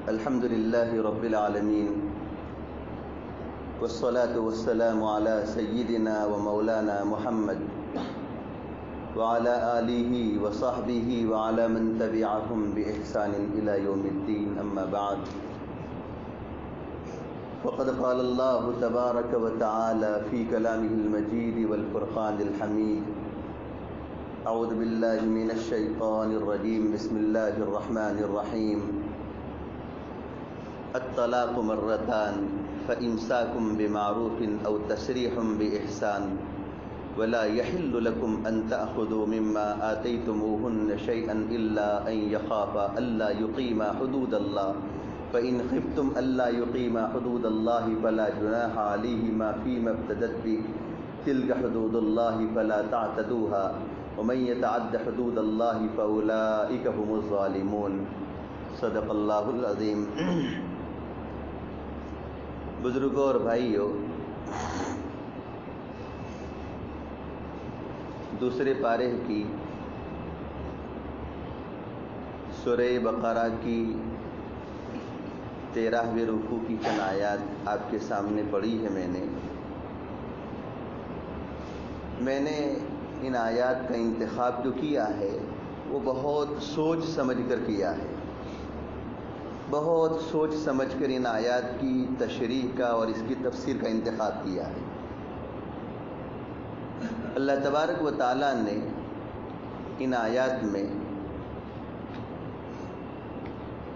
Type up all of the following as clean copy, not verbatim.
الحمد لله رب العالمين والصلاة والسلام على سيدنا ومولانا محمد وعلى آله وصحبه وعلى من تبعهم بإحسان إلى يوم الدين أما بعد فقد قال الله تبارك وتعالى في كلامه المجيد والفرقان الحميد أعوذ بالله من الشيطان الرجيم بسم الله الرحمن الرحيم الطلاق مرتان فإمساك بمعروف أو تسريح بإحسان ولا يحل لكم أن تأخذوا مما آتيتموهن شيئا إلا أن يخافا ألا يقيما حدود الله فإن خفتم ألا يقيما حدود الله فلا جناح عليهما فيما ابتدت به تلك حدود الله فلا تعتدوها ومن يتعد حدود الله فأولئك هم الظالمون صدق اللہ العظیم۔ بزرگوں اور بھائیوں، دوسرے پارے کی سورہ بقرہ کی 13ویں رکوع کی چند آیات آپ کے سامنے پڑھی ہے۔ میں نے ان آیات کا انتخاب جو کیا ہے وہ بہت سوچ سمجھ کر کیا ہے، بہت سوچ سمجھ کر ان آیات کی تشریح کا اور اس کی تفسیر کا انتخاب کیا ہے۔ اللہ تبارک و تعالیٰ نے ان آیات میں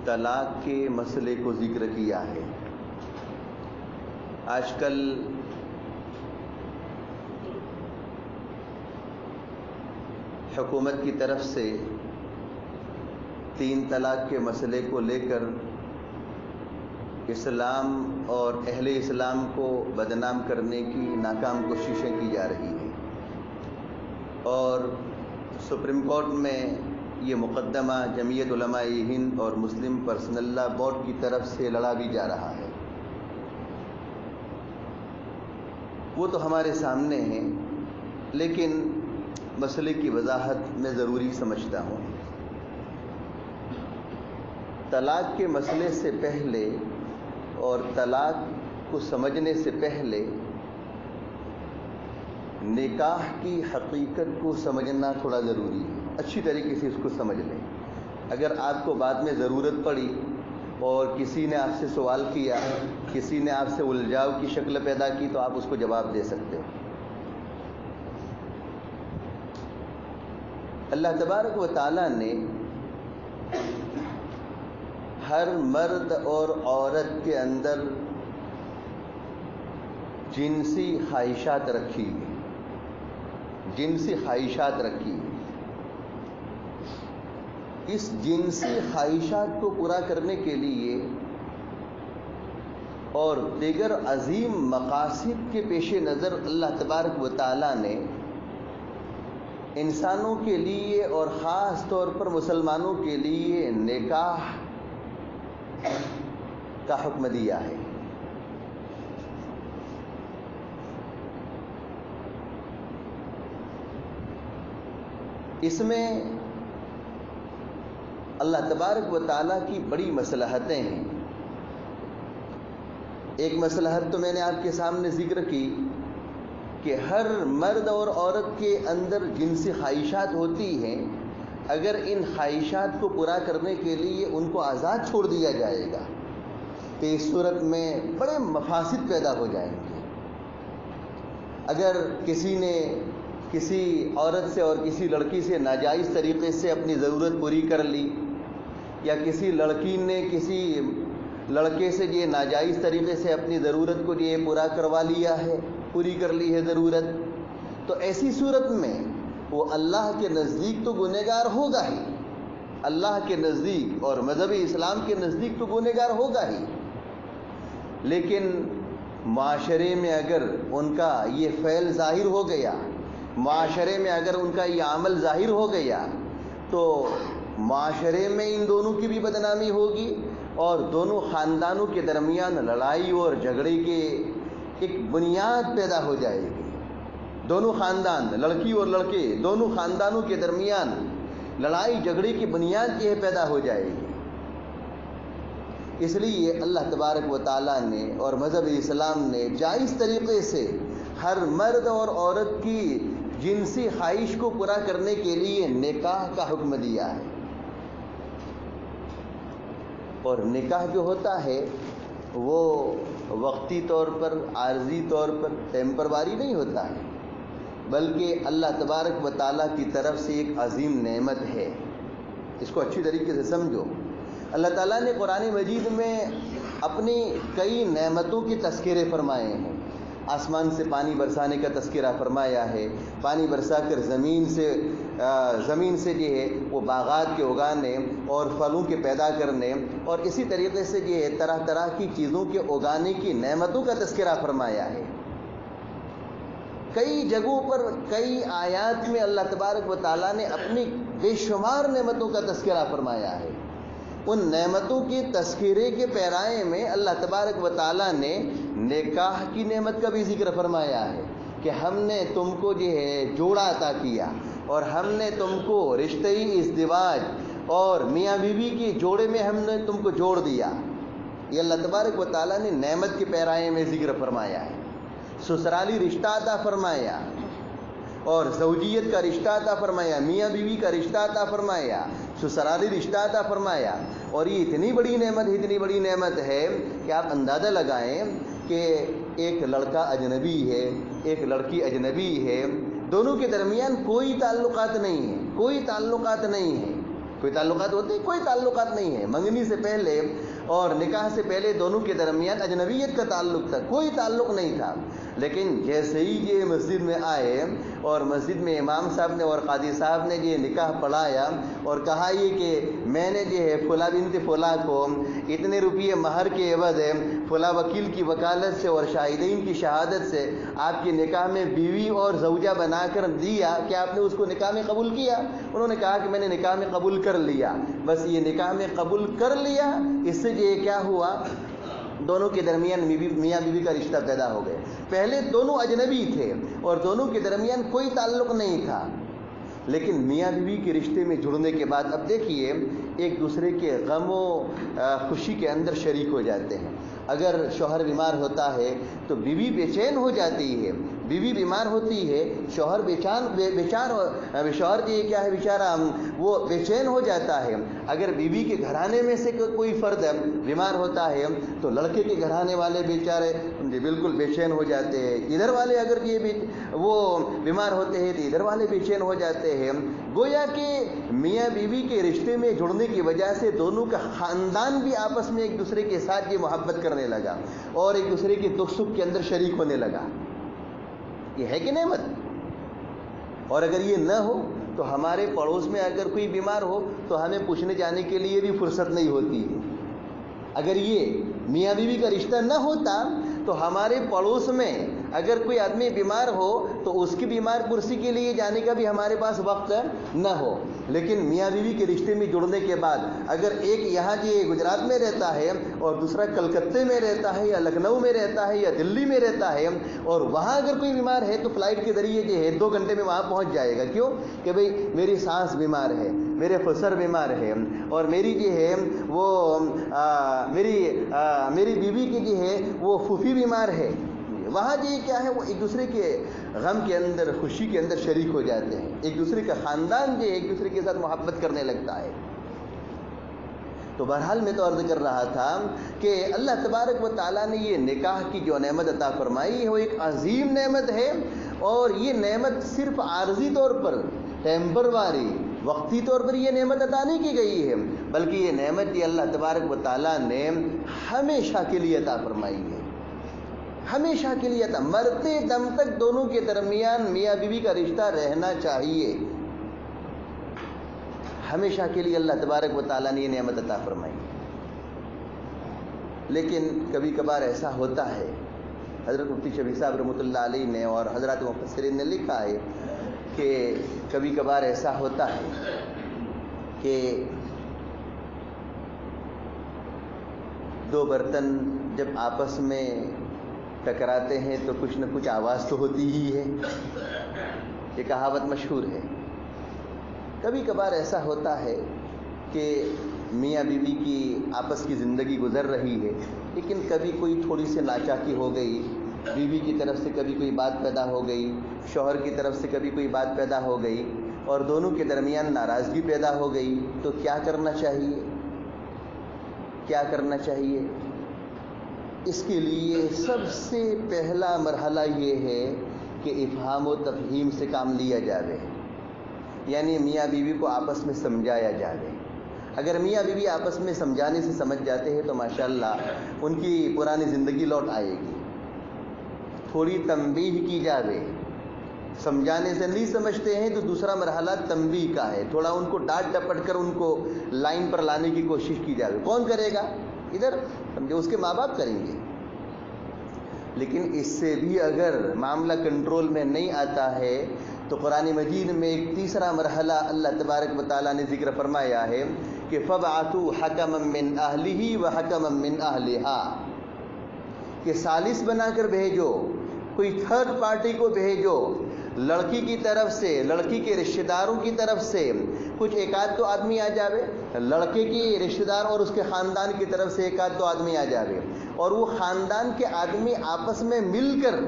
طلاق کے مسئلے کو ذکر کیا ہے۔ آج کل حکومت کی طرف سے 3 طلاق کے مسئلے کو لے کر اسلام اور اہل اسلام کو بدنام کرنے کی ناکام کوششیں کی جا رہی ہیں، اور سپریم کورٹ میں یہ مقدمہ جمعیت علماء ہند اور مسلم پرسنل لا بورڈ کی طرف سے لڑا بھی جا رہا ہے۔ وہ تو ہمارے سامنے ہیں، لیکن مسئلے کی وضاحت میں ضروری سمجھتا ہوں۔ طلاق کے مسئلے سے پہلے اور طلاق کو سمجھنے سے پہلے نکاح کی حقیقت کو سمجھنا تھوڑا ضروری ہے۔ اچھی طریقے سے اس کو سمجھ لیں۔ اگر آپ کو بعد میں ضرورت پڑی اور کسی نے آپ سے سوال کیا، کسی نے آپ سے الجھاؤ کی شکل پیدا کی، تو آپ اس کو جواب دے سکتے ہو۔ اللہ تبارک و تعالیٰ نے ہر مرد اور عورت کے اندر جنسی خواہشات رکھی ہیں، جنسی خواہشات رکھی ہیں۔ اس جنسی خواہشات کو پورا کرنے کے لیے اور دیگر عظیم مقاصد کے پیش نظر اللہ تبارک و تعالیٰ نے انسانوں کے لیے اور خاص طور پر مسلمانوں کے لیے نکاح کا حکم دیا ہے۔ اس میں اللہ تبارک و تعالیٰ کی بڑی مصلحتیں ہیں۔ ایک مصلحت تو میں نے آپ کے سامنے ذکر کی کہ ہر مرد اور عورت کے اندر جنسی خواہشات ہوتی ہیں، اگر ان خواہشات کو پورا کرنے کے لیے ان کو آزاد چھوڑ دیا جائے گا تو اس صورت میں بڑے مفاسد پیدا ہو جائیں گے۔ اگر کسی نے کسی عورت سے اور کسی لڑکی سے ناجائز طریقے سے اپنی ضرورت پوری کر لی، یا کسی لڑکی نے کسی لڑکے سے یہ ناجائز طریقے سے اپنی ضرورت کو یہ پورا کروا لیا ہے، پوری کر لی ہے ضرورت، تو ایسی صورت میں وہ اللہ کے نزدیک تو گنہگار ہوگا ہی، اللہ کے نزدیک اور مذہب اسلام کے نزدیک تو گنہگار ہوگا ہی، لیکن معاشرے میں اگر ان کا یہ فعل ظاہر ہو گیا، معاشرے میں اگر ان کا یہ عمل ظاہر ہو گیا، تو معاشرے میں ان دونوں کی بھی بدنامی ہوگی اور دونوں خاندانوں کے درمیان لڑائی اور جھگڑے کے ایک بنیاد پیدا ہو جائے گی۔ دونوں خاندان، لڑکی اور لڑکے، دونوں خاندانوں کے درمیان لڑائی جھگڑے کی بنیاد یہ پیدا ہو جائے گی۔ اس لیے اللہ تبارک و تعالیٰ نے اور مذہب اسلام نے جائز طریقے سے ہر مرد اور عورت کی جنسی خواہش کو پورا کرنے کے لیے نکاح کا حکم دیا ہے. اور نکاح جو ہوتا ہے وہ وقتی طور پر، عارضی طور پر، ٹیمپرواری نہیں ہوتا ہے، بلکہ اللہ تبارک و تعالیٰ کی طرف سے ایک عظیم نعمت ہے. اس کو اچھی طریقے سے سمجھو. اللہ تعالیٰ نے قرآن مجید میں اپنی کئی نعمتوں کے تذکرے فرمائے ہیں. آسمان سے پانی برسانے کا تذکرہ فرمایا ہے، پانی برسا کر زمین سے جو ہے وہ باغات کے اگانے اور پھلوں کے پیدا کرنے، اور اسی طریقے سے جو ہے طرح طرح کی چیزوں کے اگانے کی نعمتوں کا تذکرہ فرمایا ہے. کئی جگہوں پر کئی آیات میں اللہ تبارک و تعالیٰ نے اپنی بے شمار نعمتوں کا تذکرہ فرمایا ہے. ان نعمتوں کے تذکرے کے پیرائے میں اللہ تبارک و تعالیٰ نے نکاح کی نعمت کا بھی ذکر فرمایا ہے کہ ہم نے تم کو جو ہے جوڑا عطا کیا، اور ہم نے تم کو رشتئی ازدواج اور میاں بیوی کے جوڑے میں ہم نے تم کو جوڑ دیا. یہ اللہ تبارک و تعالیٰ نے نعمت کے پیرائے میں ذکر فرمایا ہے. سسرالی رشتہ عطا فرمایا اور زوجیت کا رشتہ عطا فرمایا، میاں بیوی کا رشتہ عطا فرمایا، سسرالی رشتہ عطا فرمایا. اور یہ اتنی بڑی نعمت ہے کہ آپ اندازہ لگائیں کہ ایک لڑکا اجنبی ہے، ایک لڑکی اجنبی ہے، دونوں کے درمیان کوئی تعلقات نہیں ہے، کوئی تعلقات ہوتے؟ کوئی تعلقات نہیں ہے. منگنی سے پہلے اور نکاح سے پہلے دونوں کے درمیان اجنبیت کا تعلق تھا، کوئی تعلق نہیں تھا. لیکن جیسے ہی یہ مسجد میں آئے اور مسجد میں امام صاحب نے اور قاضی صاحب نے یہ نکاح پڑھایا اور کہا یہ کہ میں نے جو ہے فلاں بنت فلاں کو اتنے روپیے مہر کے عوض ہے فلاں وکیل کی وکالت سے اور شاہدین کی شہادت سے آپ کے نکاح میں بیوی اور زوجہ بنا کر دیا، کیا آپ نے اس کو نکاح میں قبول کیا؟ انہوں نے کہا کہ میں نے نکاح میں قبول کر لیا. بس یہ نکاح میں قبول کر لیا، اس سے یہ کیا ہوا؟ دونوں کے درمیان میاں بیوی کا رشتہ پیدا ہو گئے. پہلے دونوں اجنبی تھے اور دونوں کے درمیان کوئی تعلق نہیں تھا، لیکن میاں بیوی کے رشتے میں جڑنے کے بعد اب دیکھیے ایک دوسرے کے غم و خوشی کے اندر شریک ہو جاتے ہیں. اگر شوہر بیمار ہوتا ہے تو بیوی بے چین ہو جاتی ہے، بیوی بیمار ہوتی ہے، شوہر شوہر جی کیا ہے بیچارہ وہ بے چین ہو جاتا ہے. اگر بیوی کے گھرانے میں سے کوئی فرد بیمار ہوتا ہے تو لڑکے کے گھرانے والے بیچارے بالکل بے چین ہو جاتے ہیں. ادھر والے اگر یہ وہ بیمار ہوتے ہیں تو ادھر والے بے چین ہو جاتے ہیں. گویا کہ میاں بیوی کے رشتے میں جڑنے کی وجہ سے دونوں کا خاندان بھی آپس میں ایک دوسرے کے ساتھ یہ محبت کرنے لگا اور ایک دوسرے کے دکھ سکھ کے اندر شریک ہونے لگا. یہ ہے کہ نعمت؟ اور اگر یہ نہ ہو تو ہمارے پڑوس میں اگر کوئی بیمار ہو تو ہمیں پوچھنے جانے کے لیے بھی فرصت نہیں ہوتی ہے. اگر یہ میاں بیوی کا رشتہ نہ ہوتا تو ہمارے پڑوس میں اگر کوئی آدمی بیمار ہو تو اس کی بیمار پرسی کے لیے جانے کا بھی ہمارے پاس وقت نہ ہو. لیکن میاں بیوی کے رشتے میں جڑنے کے بعد اگر ایک یہاں یہ گجرات میں رہتا ہے اور دوسرا کلکتے میں رہتا ہے یا لکھنؤ میں رہتا ہے یا دلی میں رہتا ہے اور وہاں اگر کوئی بیمار ہے تو فلائٹ کے ذریعے جو ہے 2 گھنٹے میں وہاں پہنچ جائے گا. کیوں کہ بھئی میری سانس بیمار ہے، میرے خسر بیمار ہے اور میری جو ہے وہ میری بیوی کی جو ہے وہ پھوپھی بیمار ہے. وہاں جی کیا ہے وہ ایک دوسرے کے غم کے اندر خوشی کے اندر شریک ہو جاتے ہیں. ایک دوسرے کا خاندان جو ہے ایک دوسرے کے ساتھ محبت کرنے لگتا ہے. تو بہرحال میں تو عرض کر رہا تھا کہ اللہ تبارک و تعالیٰ نے یہ نکاح کی جو نعمت عطا فرمائی ہے وہ ایک عظیم نعمت ہے. اور یہ نعمت صرف عارضی طور پر، ٹیمپرواری، وقتی طور پر یہ نعمت عطا نہیں کی گئی ہے، بلکہ یہ نعمت یہ اللہ تبارک و تعالیٰ نے ہمیشہ کے لیے عطا فرمائی ہے. ہمیشہ کے لیے تھا، مرتے دم تک دونوں کے درمیان میاں بیوی کا رشتہ رہنا چاہیے. ہمیشہ کے لیے اللہ تبارک و تعالیٰ نے یہ نعمت عطا فرمائی. لیکن کبھی کبھار ایسا ہوتا ہے، حضرت مفتی شفیع صاحب رحمۃ اللہ علیہ نے اور حضرات مفسرین نے لکھا ہے کہ کبھی کبھار ایسا ہوتا ہے کہ 2 برتن جب آپس میں ٹکراتے ہیں تو کچھ نہ کچھ آواز تو ہوتی ہی ہے. یہ کہاوت مشہور ہے. کبھی کبھار ایسا ہوتا ہے کہ میاں بیوی کی آپس کی زندگی گزر رہی ہے، لیکن کبھی کوئی تھوڑی سی ناچاکی ہو گئی، بیوی کی طرف سے کبھی کوئی بات پیدا ہو گئی، شوہر کی طرف سے کبھی کوئی بات پیدا ہو گئی، اور دونوں کے درمیان ناراضگی پیدا ہو گئی، تو کیا کرنا چاہیے؟ کیا کرنا چاہیے؟ اس کے لیے سب سے پہلا مرحلہ یہ ہے کہ افہام و تفہیم سے کام لیا جاوے، یعنی میاں بیوی کو آپس میں سمجھایا جاوے۔ اگر میاں بیوی آپس میں سمجھانے سے سمجھ جاتے ہیں تو ماشاءاللہ ان کی پرانی زندگی لوٹ آئے گی۔ تھوڑی تنبیہ کی جاوے، سمجھانے سے نہیں سمجھتے ہیں تو دوسرا مرحلہ تنبیہ کا ہے، تھوڑا ان کو ڈانٹ ڈپٹ کر ان کو لائن پر لانے کی کوشش کی جاوے۔ کون کرے گا؟ ادھر سمجھے اس کے ماں باپ کریں گے۔ لیکن اس سے بھی اگر معاملہ کنٹرول میں نہیں آتا ہے تو قرآن مجید میں ایک تیسرا مرحلہ اللہ تبارک و تعالیٰ نے ذکر فرمایا ہے کہ فَبْعَثُوا حَكَمًا مِّنْ أَهْلِهِ وَحَكَمًا مِّنْ أَهْلِهَا، کہ ثالث بنا کر بھیجو، کوئی تھرڈ پارٹی کو بھیجو، لڑکی کی طرف سے، لڑکی کے رشتہ داروں کی طرف سے کچھ ایک آدھ تو آدمی آ جاوے، لڑکے کی رشتہ دار اور اس کے خاندان کی طرف سے ایک آدھ تو آدمی آ جاوے، اور وہ خاندان کے آدمی آپس میں مل کر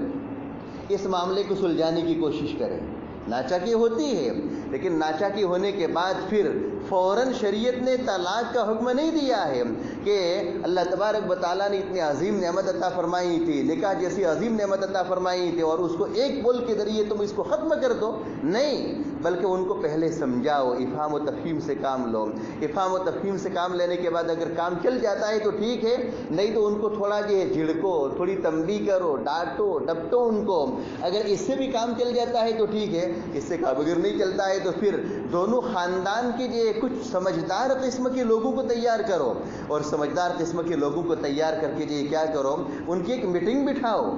اس معاملے کو سلجھانے کی کوشش کریں۔ ناچاکی ہوتی ہے، لیکن ناچاکی ہونے کے بعد پھر فوراً شریعت نے طلاق کا حکم نہیں دیا ہے کہ اللہ تبارک و تعالیٰ نے اتنی عظیم نعمت عطا فرمائی تھی، نکاح جیسی عظیم نعمت عطا فرمائی تھی اور اس کو ایک بول کے ذریعے تم اس کو ختم کر دو۔ نہیں، بلکہ ان کو پہلے سمجھاؤ، افہام و تفہیم سے کام لو۔ افہام و تفہیم سے کام لینے کے بعد اگر کام چل جاتا ہے تو ٹھیک ہے، نہیں تو ان کو تھوڑا جھڑکو، تھوڑی تنبیہ کرو، ڈانٹو ڈپٹو ان کو۔ اگر اس سے بھی کام چل جاتا ہے تو ٹھیک ہے، اس سے کام اگر نہیں چلتا ہے تو پھر دونوں خاندان کے کچھ سمجھدار قسم کے لوگوں کو تیار کرو، اور سمجھدار قسم کے لوگوں کو تیار کر کے کیا کرو، ان کی ایک میٹنگ بٹھاؤ۔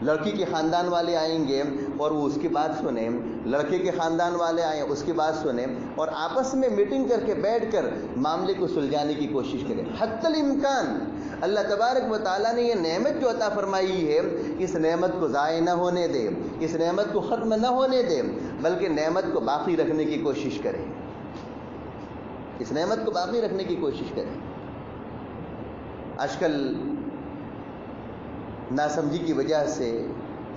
لڑکی کے خاندان والے آئیں گے اور وہ اس کی بات سنیں، لڑکے کے خاندان والے آئیں اس کی بات سنیں، اور آپس میں میٹنگ کر کے بیٹھ کر معاملے کو سلجھانے کی کوشش کریں حتی الامکان۔ اللہ تبارک و تعالیٰ نے یہ نعمت جو عطا فرمائی ہے، اس نعمت کو ضائع نہ ہونے دے، اس نعمت کو ختم نہ ہونے دے، بلکہ نعمت کو باقی رکھنے کی کوشش کریں، اس نعمت کو باقی رکھنے کی کوشش کریں۔ آج کل ناسمجھی کی وجہ سے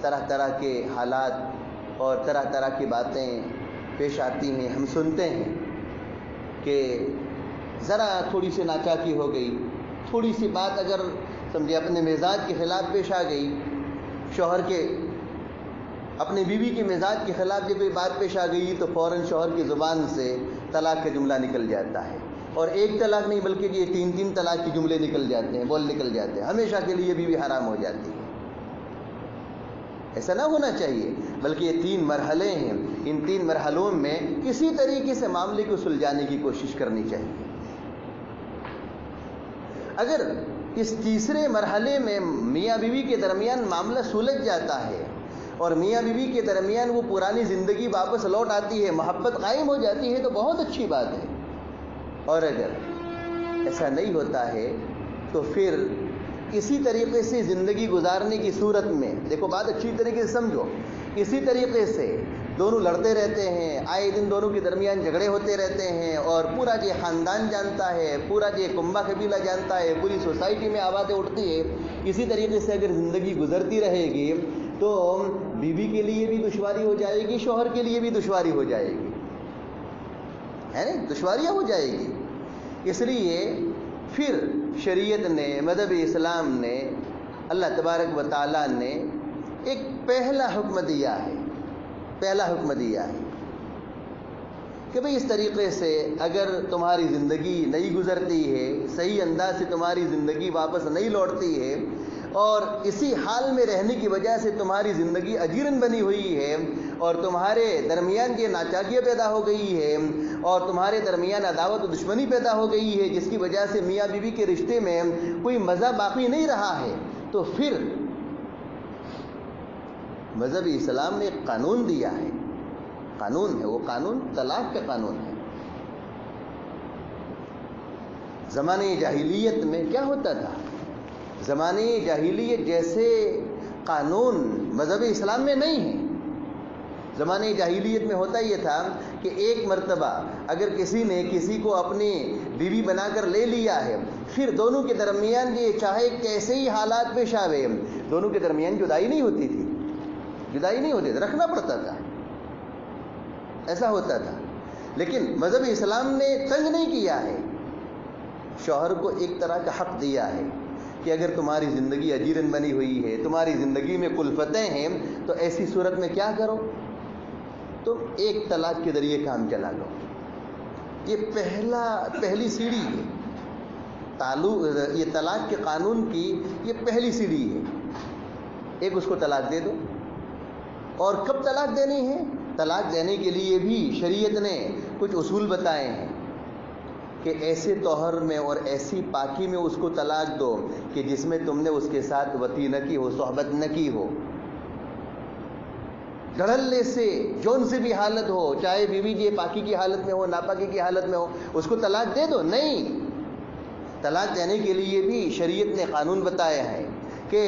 طرح طرح کے حالات اور طرح طرح کی باتیں پیش آتی ہیں۔ ہم سنتے ہیں کہ ذرا تھوڑی سی ناچاکی ہو گئی، تھوڑی سی بات اگر سمجھے اپنے مزاج کے خلاف پیش آ گئی، شوہر کے اپنی بیوی کے مزاج کے خلاف جب کوئی بات پیش آ گئی تو فوراً شوہر کی زبان سے طلاق کا جملہ نکل جاتا ہے، اور ایک طلاق نہیں بلکہ یہ تین طلاق کے جملے نکل جاتے ہیں، بول نکل جاتے ہیں، ہمیشہ کے لیے بیوی حرام ہو جاتی ہے۔ ایسا نہ ہونا چاہیے، بلکہ یہ 3 مرحلے ہیں، ان 3 مرحلوں میں کسی طریقے سے معاملے کو سلجھانے کی کوشش کرنی چاہیے۔ اگر اس تیسرے مرحلے میں میاں بیوی کے درمیان معاملہ سلجھ جاتا ہے اور میاں بیوی کے درمیان وہ پرانی زندگی واپس لوٹ آتی ہے، محبت قائم ہو جاتی ہے تو بہت اچھی بات ہے، اور اگر ایسا نہیں ہوتا ہے تو پھر اسی طریقے سے زندگی گزارنے کی صورت میں، دیکھو بات اچھی طریقے سے سمجھو، اسی طریقے سے دونوں لڑتے رہتے ہیں، آئے دن دونوں کے درمیان جھگڑے ہوتے رہتے ہیں، اور پورا خاندان جانتا ہے، پورا کنبہ قبیلہ جانتا ہے، پوری سوسائٹی میں آوازیں اٹھتی ہے، اسی طریقے سے اگر زندگی گزرتی رہے گی تو بیوی کے لیے بھی دشواری ہو جائے گی، شوہر کے لیے بھی دشواری ہو جائے گی، ہے نا، دشواریاں ہو جائے گی۔ اس لیے پھر شریعت نے، مذہب اسلام نے، اللہ تبارک و تعالیٰ نے ایک پہلا حکم دیا ہے، پہلا حکم دیا ہے کہ بھئی اس طریقے سے اگر تمہاری زندگی نہیں گزرتی ہے، صحیح انداز سے تمہاری زندگی واپس نہیں لوٹتی ہے، اور اسی حال میں رہنے کی وجہ سے تمہاری زندگی اجیرن بنی ہوئی ہے، اور تمہارے درمیان یہ ناچاکیاں پیدا ہو گئی ہے، اور تمہارے درمیان عداوت و دشمنی پیدا ہو گئی ہے، جس کی وجہ سے میاں بیوی کے رشتے میں کوئی مزہ باقی نہیں رہا ہے، تو پھر مذہب اسلام نے ایک قانون دیا ہے، قانون ہے، وہ قانون طلاق کا قانون ہے۔ زمانے جاہلیت میں کیا ہوتا تھا؟ زمانے جاہلیت جیسے قانون مذہب اسلام میں نہیں ہے۔ زمانے جاہلیت میں ہوتا یہ تھا کہ ایک مرتبہ اگر کسی نے کسی کو اپنی بیوی بنا کر لے لیا ہے، پھر دونوں کے درمیان یہ چاہے کیسے ہی حالات پیش آوے، دونوں کے درمیان جدائی نہیں ہوتی تھی، جدائی نہیں ہوتی تھی، رکھنا پڑتا تھا، ایسا ہوتا تھا۔ لیکن مذہب اسلام نے تنگ نہیں کیا ہے، شوہر کو ایک طرح کا حق دیا ہے کہ اگر تمہاری زندگی اجیرن بنی ہوئی ہے، تمہاری زندگی میں کلفتیں ہیں، تو ایسی صورت میں کیا کرو، تم ایک طلاق کے ذریعے کام چلا لو۔ یہ پہلی سیڑھی ہے، یہ طلاق کے قانون کی یہ پہلی سیڑھی ہے۔ ایک اس کو طلاق دے دو۔ اور کب طلاق دینی ہے؟ طلاق دینے کے لیے بھی شریعت نے کچھ اصول بتائے ہیں کہ ایسے طہر میں اور ایسی پاکی میں اس کو طلاق دو کہ جس میں تم نے اس کے ساتھ وطی نہ کی ہو، صحبت نہ کی ہو۔ دھڑلے سے جون سے بھی حالت ہو، چاہے بیوی جی پاکی کی حالت میں ہو، ناپاکی کی حالت میں ہو، اس کو طلاق دے دو؟ نہیں، طلاق دینے کے لیے بھی شریعت نے قانون بتایا ہے کہ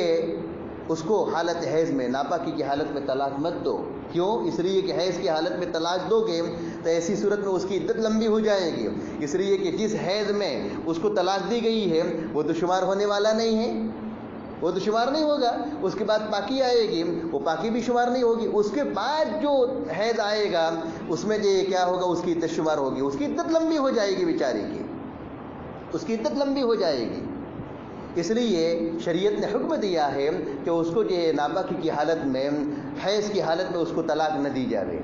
اس کو حالت حیض میں، ناپاکی کی حالت میں طلاق مت دو۔ کیوں؟ اس لیے کہ حیض کی حالت میں طلاق دو گے تو ایسی صورت میں اس کی عدت لمبی ہو جائے گی، اس لیے کہ جس حیض میں اس کو طلاق دی گئی ہے وہ تو شمار ہونے والا نہیں ہے، وہ تو شمار نہیں ہوگا۔ اس کے بعد پاکی آئے گی، وہ پاکی بھی شمار نہیں ہوگی۔ اس کے بعد جو حیض آئے گا اس میں جو کیا ہوگا، اس کی عدت شمار ہوگی، اس کی عدت لمبی ہو جائے گی، بیچاری کی اس کی عدت لمبی ہو جائے گی۔ اس لیے شریعت نے حکم دیا ہے کہ اس کو جو ناپاکی کی حالت میں، حیض کی حالت میں اس کو طلاق نہ دی جاوے،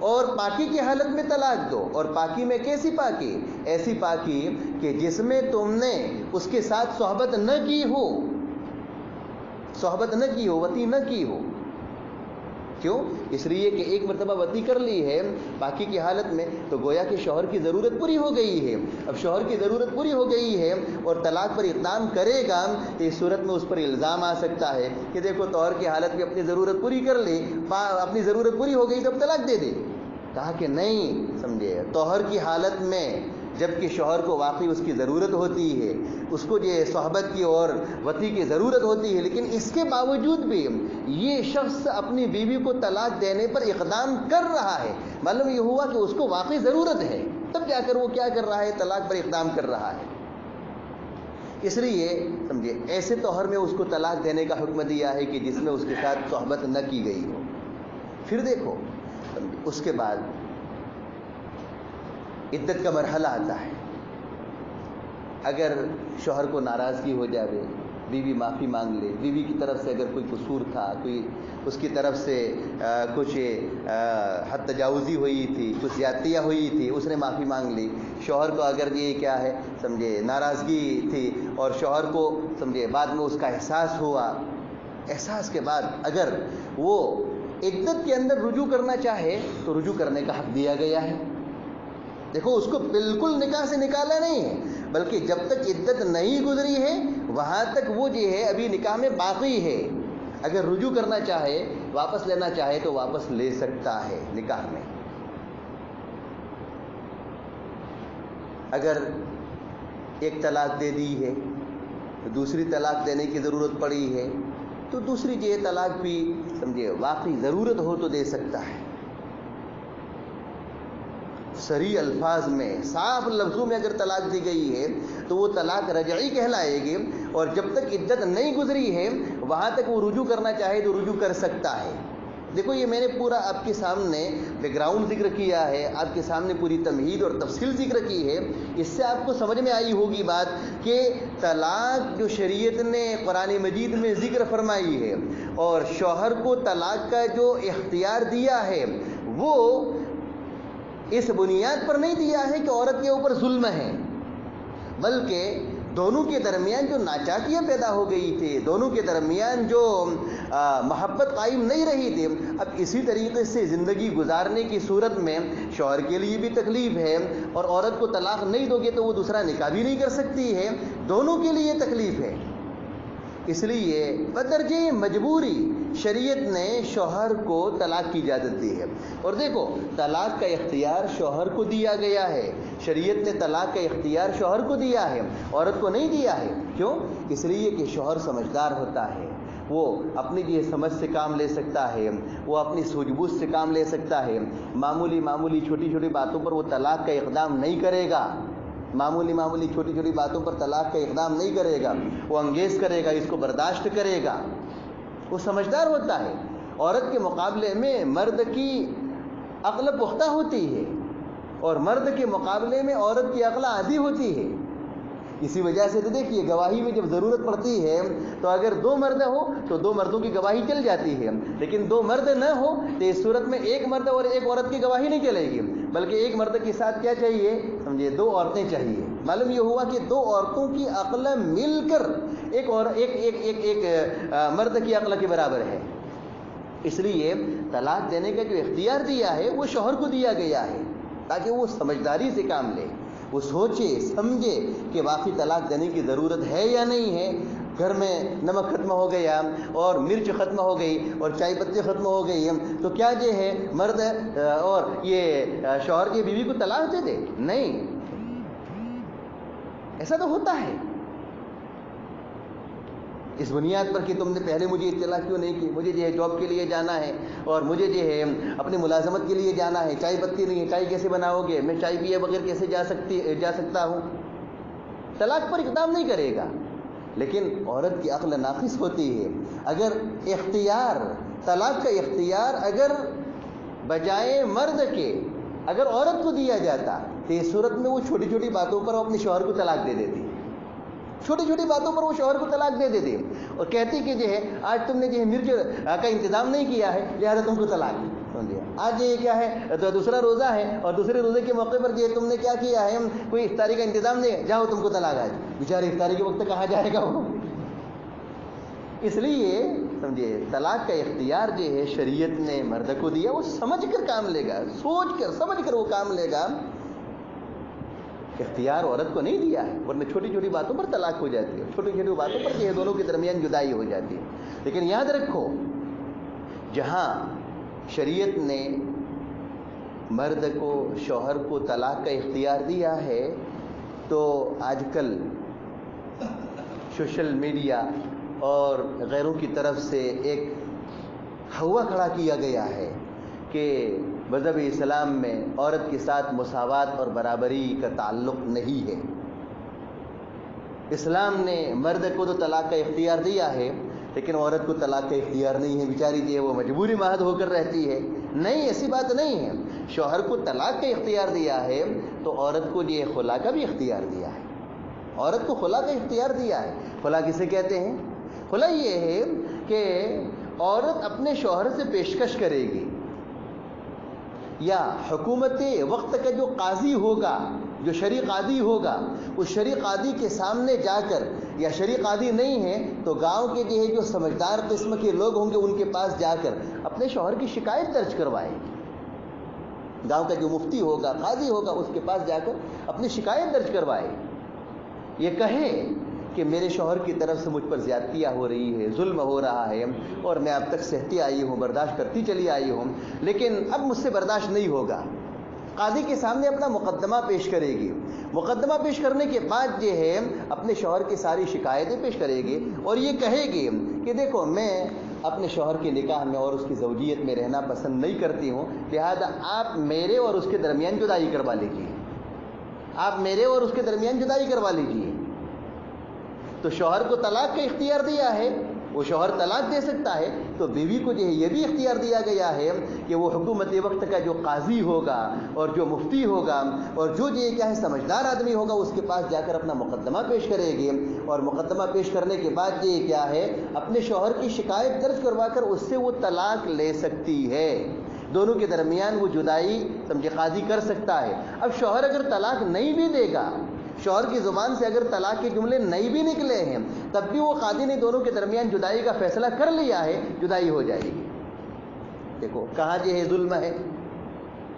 اور پاکی کی حالت میں طلاق دو۔ اور پاکی میں کیسی پاکی؟ ایسی پاکی کہ جس میں تم نے اس کے ساتھ صحبت نہ کی ہو، صحبت نہ کی ہو، وطی نہ کی ہو۔ کیوں؟ اس لیے کہ ایک مرتبہ وطی کر لی ہے پاکی کی حالت میں تو گویا کہ شوہر کی ضرورت پوری ہو گئی ہے۔ اب شوہر کی ضرورت پوری ہو گئی ہے اور طلاق پر اقدام کرے گا تو اس صورت میں اس پر الزام آ سکتا ہے کہ دیکھو طہر کی حالت میں اپنی ضرورت پوری کر لی، اپنی ضرورت پوری ہو گئی تو اب طلاق دے دے۔ کہا کہ نہیں، سمجھے، طہر کی حالت میں جب کہ شوہر کو واقعی اس کی ضرورت ہوتی ہے، اس کو جو صحبت کی اور وطی کی ضرورت ہوتی ہے، لیکن اس کے باوجود بھی یہ شخص اپنی بیوی کو طلاق دینے پر اقدام کر رہا ہے، معلوم یہ ہوا کہ اس کو واقعی ضرورت ہے، تب جا کر وہ کیا کر رہا ہے، طلاق پر اقدام کر رہا ہے۔ اس لیے سمجھے ایسے طہر میں اس کو طلاق دینے کا حکم دیا ہے کہ جس میں اس کے ساتھ صحبت نہ کی گئی ہو۔ پھر دیکھو اس کے بعد عدت کا مرحلہ آتا ہے۔ اگر شوہر کو ناراضگی ہو جاوے، بیوی معافی مانگ لے، بیوی کی طرف سے اگر کوئی قصور تھا، کوئی اس کی طرف سے کچھ حد تجاوزی ہوئی تھی، کچھ زیادتیاں ہوئی تھی، اس نے معافی مانگ لی۔ شوہر کو اگر یہ کیا ہے سمجھے ناراضگی تھی اور شوہر کو سمجھے بعد میں اس کا احساس ہوا، احساس کے بعد اگر وہ عدت کے اندر رجوع کرنا چاہے تو رجوع کرنے کا حق دیا گیا ہے۔ دیکھو اس کو بالکل نکاح سے نکالا نہیں ہے، بلکہ جب تک عدت نہیں گزری ہے وہاں تک وہ جو ہے ابھی نکاح میں باقی ہے۔ اگر رجوع کرنا چاہے، واپس لینا چاہے تو واپس لے سکتا ہے نکاح میں۔ اگر ایک طلاق دے دی ہے، دوسری طلاق دینے کی ضرورت پڑی ہے تو دوسری جو طلاق بھی سمجھے واقعی ضرورت ہو تو دے سکتا ہے۔ صریح الفاظ میں، صاف لفظوں میں اگر طلاق دی گئی ہے تو وہ طلاق رجعی کہلائے گی، اور جب تک عدت نہیں گزری ہے وہاں تک وہ رجوع کرنا چاہے تو رجوع کر سکتا ہے۔ دیکھو یہ میں نے پورا آپ کے سامنے بیک گراؤنڈ ذکر کیا ہے، آپ کے سامنے پوری تمہید اور تفصیل ذکر کی ہے، اس سے آپ کو سمجھ میں آئی ہوگی بات کہ طلاق جو شریعت نے قرآن مجید میں ذکر فرمائی ہے اور شوہر کو طلاق کا جو اختیار دیا ہے وہ اس بنیاد پر نہیں دیا ہے کہ عورت کے اوپر ظلم ہے، بلکہ دونوں کے درمیان جو ناچاکیاں پیدا ہو گئی تھی، دونوں کے درمیان جو محبت قائم نہیں رہی تھی، اب اسی طریقے سے زندگی گزارنے کی صورت میں شوہر کے لیے بھی تکلیف ہے، اور عورت کو طلاق نہیں دو گے تو وہ دوسرا نکاح بھی نہیں کر سکتی ہے، دونوں کے لیے تکلیف ہے۔ اس لیے بدرجہ مجبوری شریعت نے شوہر کو طلاق کی اجازت دی ہے۔ اور دیکھو طلاق کا اختیار شوہر کو دیا گیا ہے، شریعت نے طلاق کا اختیار شوہر کو دیا ہے، عورت کو نہیں دیا ہے۔ کیوں؟ اس لیے کہ شوہر سمجھدار ہوتا ہے، وہ اپنی جو سمجھ سے کام لے سکتا ہے، وہ اپنی سوجھ بوجھ سے کام لے سکتا ہے، معمولی چھوٹی چھوٹی باتوں پر وہ طلاق کا اقدام نہیں کرے گا، معمولی چھوٹی چھوٹی باتوں پر طلاق کا اقدام نہیں کرے گا، وہ انگیز کرے گا، اس کو برداشت کرے گا، وہ سمجھدار ہوتا ہے۔ عورت کے مقابلے میں مرد کی عقل پختہ ہوتی ہے، اور مرد کے مقابلے میں عورت کی عقل آدھی ہوتی ہے۔ اسی وجہ سے تو دیکھیے گواہی میں جب ضرورت پڑتی ہے تو اگر 2 مرد ہو تو 2 مردوں کی گواہی چل جاتی ہے، لیکن 2 مرد نہ ہو تو اس صورت میں 1 مرد اور 1 عورت کی گواہی نہیں چلے گی، بلکہ 1 مرد کے ساتھ کیا چاہیے، سمجھے 2 عورتیں چاہیے۔ معلوم یہ ہوا کہ 2 عورتوں کی عقل مل کر ایک مرد کی عقل کے برابر ہے۔ اس لیے طلاق دینے کا جو اختیار دیا ہے وہ شوہر کو دیا گیا ہے، تاکہ وہ سمجھداری سے کام لے، وہ سوچے سمجھے کہ واقعی طلاق دینے کی ضرورت ہے یا نہیں ہے۔ گھر میں نمک ختم ہو گیا اور مرچ ختم ہو گئی اور چائے پتی ختم ہو گئی، تو کیا یہ ہے مرد اور یہ شوہر کی بیوی کو طلاق دے دے؟ نہیں، ایسا تو ہوتا ہے۔ اس بنیاد پر کہ تم نے پہلے مجھے اطلاع کیوں نہیں کی، مجھے جو ہے جاب کے لیے جانا ہے اور مجھے جو ہے اپنی ملازمت کے لیے جانا ہے، چائے پتی نہیں ہے، چائے کیسے بناؤ گے، میں چائے پیے بغیر کیسے جا سکتا ہوں؟ طلاق پر اقدام نہیں کرے گا۔ لیکن عورت کی عقل ناقص ہوتی ہے، اگر طلاق کا اختیار اگر بجائے مرد کے اگر عورت کو دیا جاتا تو اس صورت میں وہ چھوٹی چھوٹی باتوں پر اپنے شوہر کو طلاق دے دیتی، چھوٹی چھوٹی باتوں پر وہ شوہر کو طلاق دے دیتی اور کہتی کہ جو ہے آج تم نے جو ہے مرچ کا انتظام نہیں کیا ہے لہذا تم کو طلاق دی۔ آج یہ کیا ہے تو دوسرا روزہ ہے اور دوسرے روزے کے موقع پر جو ہے تم نے کیا کیا ہے، کوئی افطاری کا انتظام نہیں ہے، جاؤ تم کو طلاق آج۔ بیچارے افطاری کے وقت کہاں جائے گا وہ؟ اس لیے سمجھے طلاق کا اختیار جو ہے شریعت نے مرد کو دیا، وہ سمجھ کر کام لے گا، سوچ کر سمجھ کر وہ کام لے گا، اختیار عورت کو نہیں دیا ہے، ورنہ چھوٹی چھوٹی باتوں پر طلاق ہو جاتی ہے، چھوٹی چھوٹی باتوں پر یہ دونوں کے درمیان جدائی ہو جاتی ہے۔ لیکن یاد رکھو، جہاں شریعت نے مرد کو شوہر کو طلاق کا اختیار دیا ہے، تو آج کل سوشل میڈیا اور غیروں کی طرف سے ایک ہوا کھڑا کیا گیا ہے کہ مذہب اسلام میں عورت کے ساتھ مساوات اور برابری کا تعلق نہیں ہے۔ اسلام نے مرد کو تو طلاق کا اختیار دیا ہے، لیکن عورت کو طلاق کا اختیار نہیں ہے، بیچاری جو ہے وہ مجبوری محض ہو کر رہتی ہے۔ نہیں، ایسی بات نہیں ہے، شوہر کو طلاق کا اختیار دیا ہے تو عورت کو یہ خلا کا بھی اختیار دیا ہے، عورت کو خلا کا اختیار دیا ہے۔ خلا کسے کہتے ہیں؟ خلا یہ ہے کہ عورت اپنے شوہر سے پیشکش کرے گی، یا حکومت وقت کا جو قاضی ہوگا، جو شرعی قاضی ہوگا، اس شرعی قاضی کے سامنے جا کر، یا شرعی قاضی نہیں ہے تو گاؤں کے جو سمجھدار قسم کے لوگ ہوں گے ان کے پاس جا کر اپنے شوہر کی شکایت درج کروائے گی۔ گاؤں کا جو مفتی ہوگا، قاضی ہوگا، اس کے پاس جا کر اپنی شکایت درج کروائے، یہ کہے کہ میرے شوہر کی طرف سے مجھ پر زیادتیاں ہو رہی ہے، ظلم ہو رہا ہے، اور میں اب تک سہتی آئی ہوں، برداشت کرتی چلی آئی ہوں، لیکن اب مجھ سے برداشت نہیں ہوگا۔ قاضی کے سامنے اپنا مقدمہ پیش کرے گی، مقدمہ پیش کرنے کے بعد جو ہے اپنے شوہر کی ساری شکایتیں پیش کرے گی اور یہ کہے گی کہ دیکھو میں اپنے شوہر کے نکاح میں اور اس کی زوجیت میں رہنا پسند نہیں کرتی ہوں، لہذا آپ میرے اور اس کے درمیان جدائی کروا لیجیے، آپ میرے اور اس کے درمیان جدائی کروا لیجیے۔ تو شوہر کو طلاق کا اختیار دیا ہے، وہ شوہر طلاق دے سکتا ہے، تو بیوی کو جو ہے یہ بھی اختیار دیا گیا ہے کہ وہ حکومت وقت کا جو قاضی ہوگا اور جو مفتی ہوگا اور جو یہ کیا ہے سمجھدار آدمی ہوگا، اس کے پاس جا کر اپنا مقدمہ پیش کرے گی، اور مقدمہ پیش کرنے کے بعد یہ کیا ہے اپنے شوہر کی شکایت درج کروا کر اس سے وہ طلاق لے سکتی ہے، دونوں کے درمیان وہ جدائی سمجھے قاضی کر سکتا ہے۔ اب شوہر اگر طلاق نہیں بھی دے گا، شوہر کی زبان سے اگر طلاق کے جملے نہیں بھی نکلے ہیں، تب بھی وہ قاضی نے دونوں کے درمیان جدائی کا فیصلہ کر لیا ہے، جدائی ہو جائے گی۔ دیکھو کہاں یہ ظلم ہے۔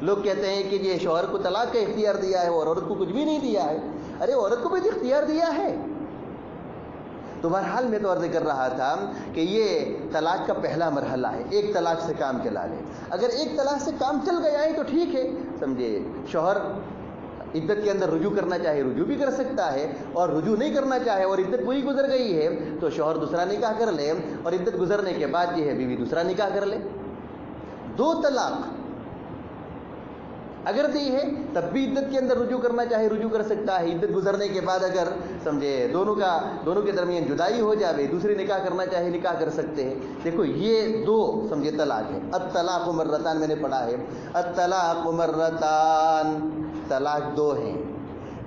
لوگ کہتے ہیں کہ یہ شوہر کو طلاق کا اختیار دیا ہے اور عورت کو کچھ بھی نہیں دیا ہے۔ ارے عورت کو بھی اختیار دیا ہے۔ تو بہرحال میں تو عرض کر رہا تھا کہ یہ طلاق کا پہلا مرحلہ ہے، ایک طلاق سے کام چلا لے۔ اگر ایک طلاق سے کام چل گیا ہے تو ٹھیک ہے، سمجھے شوہر عدت کے اندر رجوع کرنا چاہے رجوع بھی کر سکتا ہے, اور رجوع نہیں کرنا چاہے اور عدت پوری گزر گئی ہے تو شوہر دوسرا نکاح کر لے, اور عدت گزرنے کے بعد یہ ہے بیوی دوسرا نکاح کر لے. 2 طلاق اگر دی ہے تب بھی عدت کے اندر رجوع کرنا چاہے رجوع کر سکتا ہے. عدت گزرنے کے بعد اگر سمجھے دونوں کے درمیان جدائی ہو جاوے, دوسری نکاح کرنا چاہے نکاح کر سکتے ہیں. دیکھو یہ 2 سمجھے طلاق ہے. الطلاق مرتان میں نے پڑھا ہے, الطلاق مرتان, طلاق 2 ہیں.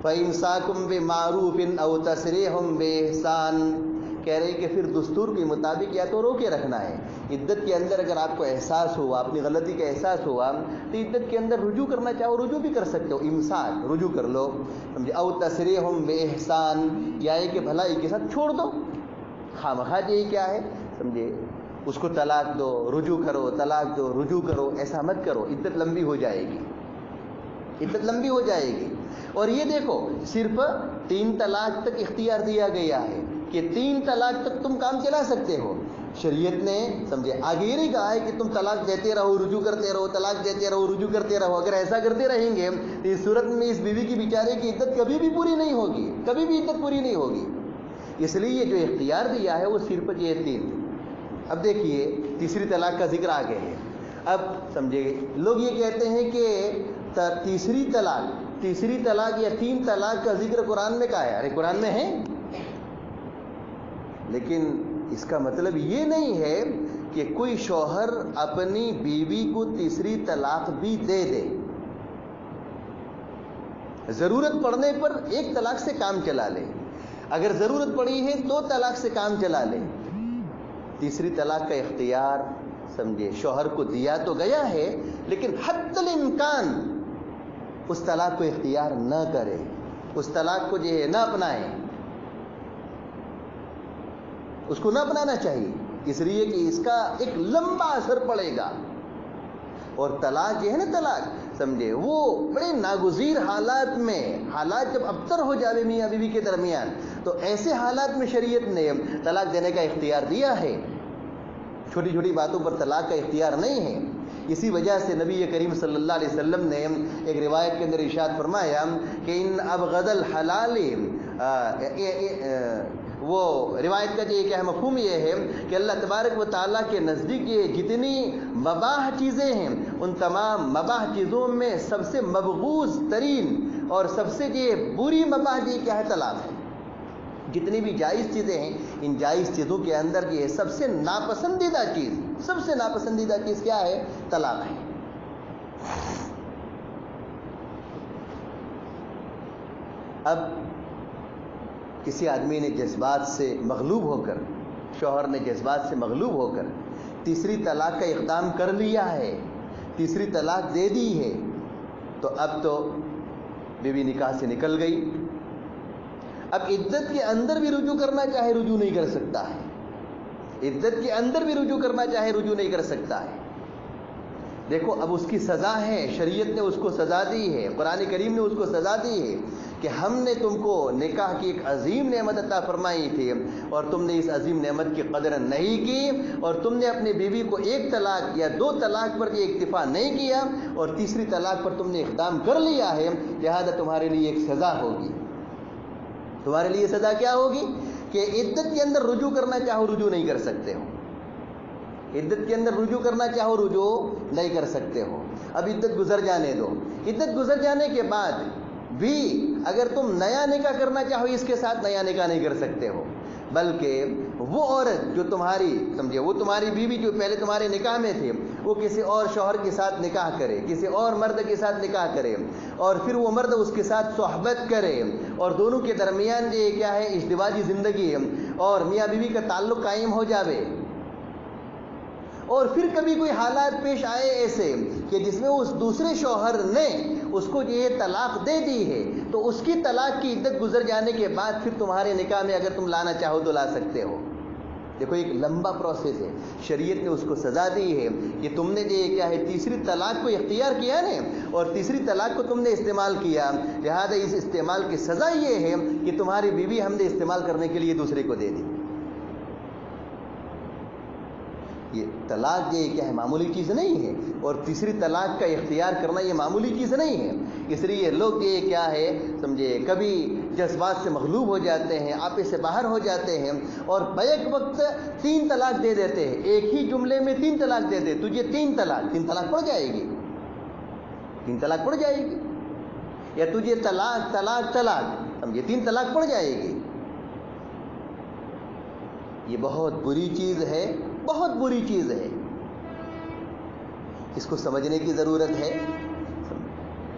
فَإِمْسَاكُمْ بِمَعْرُوفٍ أَوْ تَسْرِيحٌ بِإِحْسَانٍ, کہہ رہے کہ پھر دستور کے مطابق یا تو روکے رکھنا ہے. عدت کے اندر اگر آپ کو احساس ہوا, اپنی غلطی کا احساس ہوا, تو عدت کے اندر رجوع کرنا چاہو رجوع بھی کر سکتے ہو. امساک رجوع کر لو, سمجھے. او تسریح باحسان, یا ہے کہ بھلائی کے ساتھ چھوڑ دو. خواہ یہ کیا ہے, سمجھے, اس کو طلاق دو رجوع کرو, طلاق دو رجوع کرو, ایسا مت کرو. عدت لمبی ہو جائے گی, عدت لمبی ہو جائے گی. اور یہ دیکھو صرف 3 طلاق تک اختیار دیا گیا ہے کہ 3 طلاق تک تم کام چلا سکتے ہو. شریعت نے سمجھے آگے یہ نہیں کہا ہے کہ تم طلاق دیتے رہو رجوع کرتے رہو, طلاق دیتے رہو رجوع کرتے رہو. اگر ایسا کرتے رہیں گے تو اس صورت میں اس بیوی کی بیچارے کی عدت کبھی بھی پوری نہیں ہوگی, کبھی بھی عدت پوری نہیں ہوگی. اس لیے جو اختیار دیا ہے وہ صرف یہ 3. اب دیکھیے تیسری طلاق کا ذکر آگے ہے. اب سمجھے لوگ یہ کہتے ہیں کہ تیسری طلاق یا 3 طلاق کا ذکر قرآن میں کہا ہے. ارے قرآن میں ہے, لیکن اس کا مطلب یہ نہیں ہے کہ کوئی شوہر اپنی بیوی کو تیسری طلاق بھی دے دے. ضرورت پڑنے پر 1 طلاق سے کام چلا لے, اگر ضرورت پڑی ہے 2 طلاق سے کام چلا لے. تیسری طلاق کا اختیار سمجھے شوہر کو دیا تو گیا ہے, لیکن حتی الامکان اس طلاق کو اختیار نہ کرے, اس طلاق کو جو ہے نہ اپنائے, اس کو نہ اپنانا چاہیے. اس لیے کہ اس کا ایک لمبا اثر پڑے گا. اور طلاق جو ہے نا, طلاق سمجھے وہ بڑے ناگزیر حالات میں, حالات جب ابتر ہو جاوے میاں بیوی کے درمیان, تو ایسے حالات میں شریعت نے طلاق دینے کا اختیار دیا ہے. چھوٹی چھوٹی باتوں پر طلاق کا اختیار نہیں ہے. اسی وجہ سے نبی کریم صلی اللہ علیہ وسلم نے ایک روایت کے اندر ارشاد فرمایا کہ ان ابغض الحلال, وہ روایت کا جو کیا ہے مفہوم یہ ہے کہ اللہ تبارک و تعالیٰ کے نزدیک یہ جتنی مباح چیزیں ہیں ان تمام مباح چیزوں میں سب سے مبغوض ترین اور سب سے یہ بری مباح یہ کیا ہے, طلاق ہے. جتنی بھی جائز چیزیں ہیں ان جائز چیزوں کے اندر یہ سب سے ناپسندیدہ چیز, سب سے ناپسندیدہ چیز کیا ہے, طلاق ہے. اب کسی آدمی نے جذبات سے مغلوب ہو کر, شوہر نے جذبات سے مغلوب ہو کر تیسری طلاق کا اقدام کر لیا ہے, تیسری طلاق دے دی ہے, تو اب تو بیوی نکاح سے نکل گئی. اب عدت کے اندر بھی رجوع کرنا چاہے رجوع نہیں کر سکتا ہے, عدت کے اندر بھی رجوع کرنا چاہے رجوع نہیں کر سکتا ہے. دیکھو اب اس کی سزا ہے, شریعت نے اس کو سزا دی ہے, قرآن کریم نے اس کو سزا دی ہے کہ ہم نے تم کو نکاح کی ایک عظیم نعمت عطا فرمائی تھی اور تم نے اس عظیم نعمت کی قدر نہیں کی, اور تم نے اپنی بیوی کو 1 طلاق یا 2 طلاق پر یہ اکتفا نہیں کیا اور تیسری طلاق پر تم نے اقدام کر لیا ہے. لہذا تمہارے لیے ایک سزا ہوگی. تمہارے لیے سزا کیا ہوگی کہ عدت کے اندر رجوع کرنا چاہو رجوع نہیں کر سکتے ہو, عدت کے اندر رجوع کرنا چاہو رجوع نہیں کر سکتے ہو. اب عدت گزر جانے دو. عدت گزر جانے کے بعد بھی اگر تم نیا نکاح کرنا چاہو اس کے ساتھ نیا نکاح نہیں کر سکتے ہو, بلکہ وہ عورت جو تمہاری سمجھے وہ تمہاری بیوی جو پہلے تمہارے نکاح میں تھی وہ کسی اور شوہر کے ساتھ نکاح کرے, کسی اور مرد کے ساتھ نکاح کرے, اور پھر وہ مرد اس کے ساتھ صحبت کرے اور دونوں کے درمیان یہ کیا ہے ازدواجی زندگی اور میاں بیوی کا تعلق قائم ہو جاوے, اور پھر کبھی کوئی حالات پیش آئے ایسے کہ جس میں اس دوسرے شوہر نے اس کو یہ طلاق دے دی ہے, تو اس کی طلاق کی عدت گزر جانے کے بعد پھر تمہارے نکاح میں اگر تم لانا چاہو تو لا سکتے ہو. دیکھو ایک لمبا پروسیس ہے. شریعت نے اس کو سزا دی ہے کہ تم نے یہ کیا ہے تیسری طلاق کو اختیار کیا نا, اور تیسری طلاق کو تم نے استعمال کیا, لہذا اس استعمال کی سزا یہ ہے کہ تمہاری بیوی ہم نے استعمال کرنے کے لیے دوسرے کو دے دی. یہ طلاق یہ کیا ہے معمولی چیز نہیں ہے, اور تیسری طلاق کا اختیار کرنا یہ معمولی چیز نہیں ہے. اس لیے لوگ یہ کیا ہے سمجھے کبھی جذبات سے مغلوب ہو جاتے ہیں، آپے سے باہر ہو جاتے ہیں اور بیک وقت 3 طلاق دے دیتے ہیں، ایک ہی جملے میں 3 طلاق دے دے، تجھے 3 طلاق پڑ جائے گی، 3 طلاق پڑ جائے گی، یا تجھے طلاق سمجھے 3 طلاق پڑ جائے گی۔ یہ بہت بری چیز ہے، بہت بری چیز ہے، اس کو سمجھنے کی ضرورت ہے۔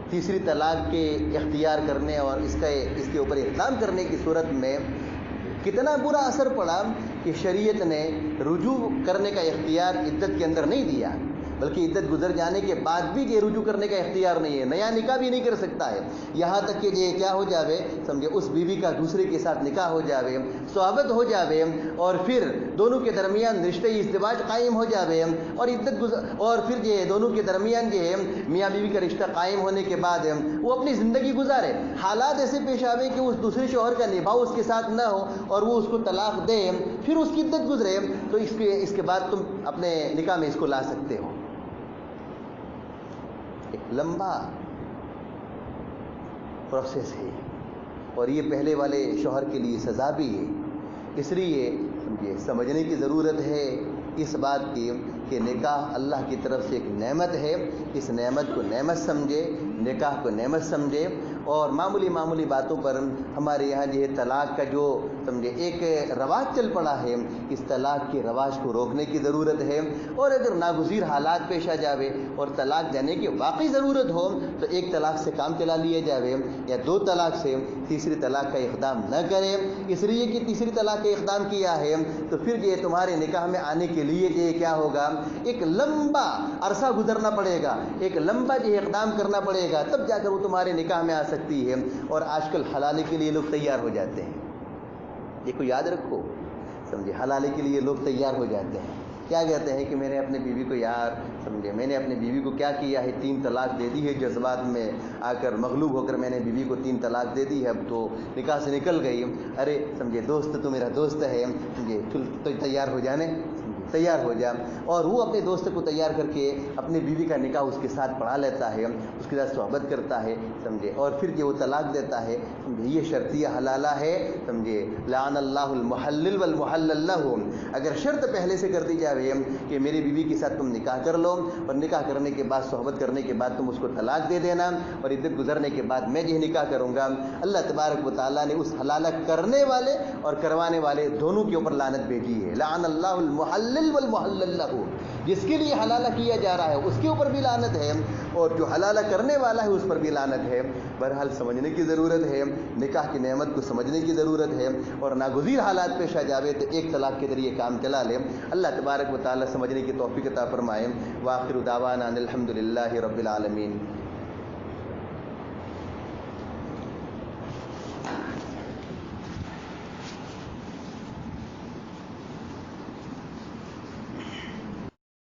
تیسری طلاق کے اختیار کرنے اور اس کے اوپر اقدام کرنے کی صورت میں کتنا برا اثر پڑا کہ شریعت نے رجوع کرنے کا اختیار عدت کے اندر نہیں دیا، بلکہ عدت گزر جانے کے بعد بھی یہ رجوع کرنے کا اختیار نہیں ہے، نیا نکاح بھی نہیں کر سکتا ہے، یہاں تک کہ یہ کیا ہو جاوے سمجھے اس بیوی کا دوسرے کے ساتھ نکاح ہو جاوے، صحبت ہو جاوے اور پھر دونوں کے درمیان رشتے ازدواج قائم ہو جاوے اور پھر یہ دونوں کے درمیان یہ میاں بیوی کا رشتہ قائم ہونے کے بعد وہ اپنی زندگی گزارے، حالات ایسے پیش آوے کہ اس دوسرے شوہر کا نبھاؤ اس کے ساتھ نہ ہو اور وہ اس کو طلاق دے، پھر اس کی عدت گزرے، تو اس کے بعد تم اپنے نکاح میں اس کو لا سکتے ہو۔ ایک لمبا پروسیس ہے اور یہ پہلے والے شوہر کے لیے سزا بھی ہے، اس لیے سمجھنے کی ضرورت ہے اس بات کی کہ نکاح اللہ کی طرف سے ایک نعمت ہے، اس نعمت کو نعمت سمجھے، نکاح کو نعمت سمجھے، اور معمولی باتوں پر ہمارے یہاں جو ہے طلاق کا جو سمجھے ایک رواج چل پڑا ہے، اس طلاق کے رواج کو روکنے کی ضرورت ہے، اور اگر ناگزیر حالات پیش آ جاوے اور طلاق دینے کی واقعی ضرورت ہو تو 1 طلاق سے کام چلا لیا جاوے یا 2 طلاق سے، تیسری طلاق کا اقدام نہ کرے، اس لیے کہ تیسری طلاق کا اقدام کیا ہے تو پھر یہ تمہارے نکاح میں آنے کے لیے یہ کیا ہوگا، ایک لمبا عرصہ گزرنا پڑے گا، ایک لمبا یہ اقدام کرنا پڑے گا، تب جا کر وہ تمہارے نکاح میں آ سکتی ہے، اور آج کل حلالے کے لیے لوگ تیار ہو جاتے ہیں، یہ کو یاد رکھو سمجھے، حلالے کے لیے لوگ تیار ہو جاتے ہیں، کیا کہتے ہیں کہ میں نے اپنے بیوی کو یار سمجھے میں نے اپنی بیوی کو کیا کیا ہے 3 طلاق دے دی ہے، جذبات میں آ کر مغلوب ہو کر میں نے بیوی کو 3 طلاق دے دی ہے، اب تو نکاح سے نکل گئی، ارے سمجھے دوست تو میرا دوست ہے سمجھے تو تیار ہو جانے، تیار ہو جا، اور وہ اپنے دوست کو تیار کر کے اپنی بیوی کا نکاح اس کے ساتھ پڑھا لیتا ہے، اس کے ساتھ صحبت کرتا ہے سمجھے، اور پھر جو وہ طلاق دیتا ہے سمجھے، یہ شرطیہ حلالہ ہے سمجھے، لعن اللہ المحلل والمحلل لہ، اگر شرط پہلے سے کر دی جائے کہ میری بیوی کے ساتھ تم نکاح کر لو اور نکاح کرنے کے بعد صحبت کرنے کے بعد تم اس کو طلاق دے دینا اور عدت گزرنے کے بعد میں یہ نکاح کروں گا، اللہ تبارک و تعالیٰ نے اس حلالہ کرنے والے اور کروانے والے دونوں کے اوپر لعنت بھیجی ہے، لعن اللہ المحلل والمحلل لہ، جس کے لیے حلالہ کیا جا رہا ہے اس کے اوپر بھی لعنت ہے اور جو حلالہ کرنے والا ہے اس پر بھی لعنت ہے۔ بہرحال سمجھنے کی ضرورت ہے، نکاح کی نعمت کو سمجھنے کی ضرورت ہے، اور ناگزیر حالات پیش آ جاوے تو 1 طلاق کے ذریعے کام چلا لے، اللہ تبارک و تعالیٰ سمجھنے کی توفیق عطا فرمائے۔ وآخر دعوانا الحمدللہ رب العالمین۔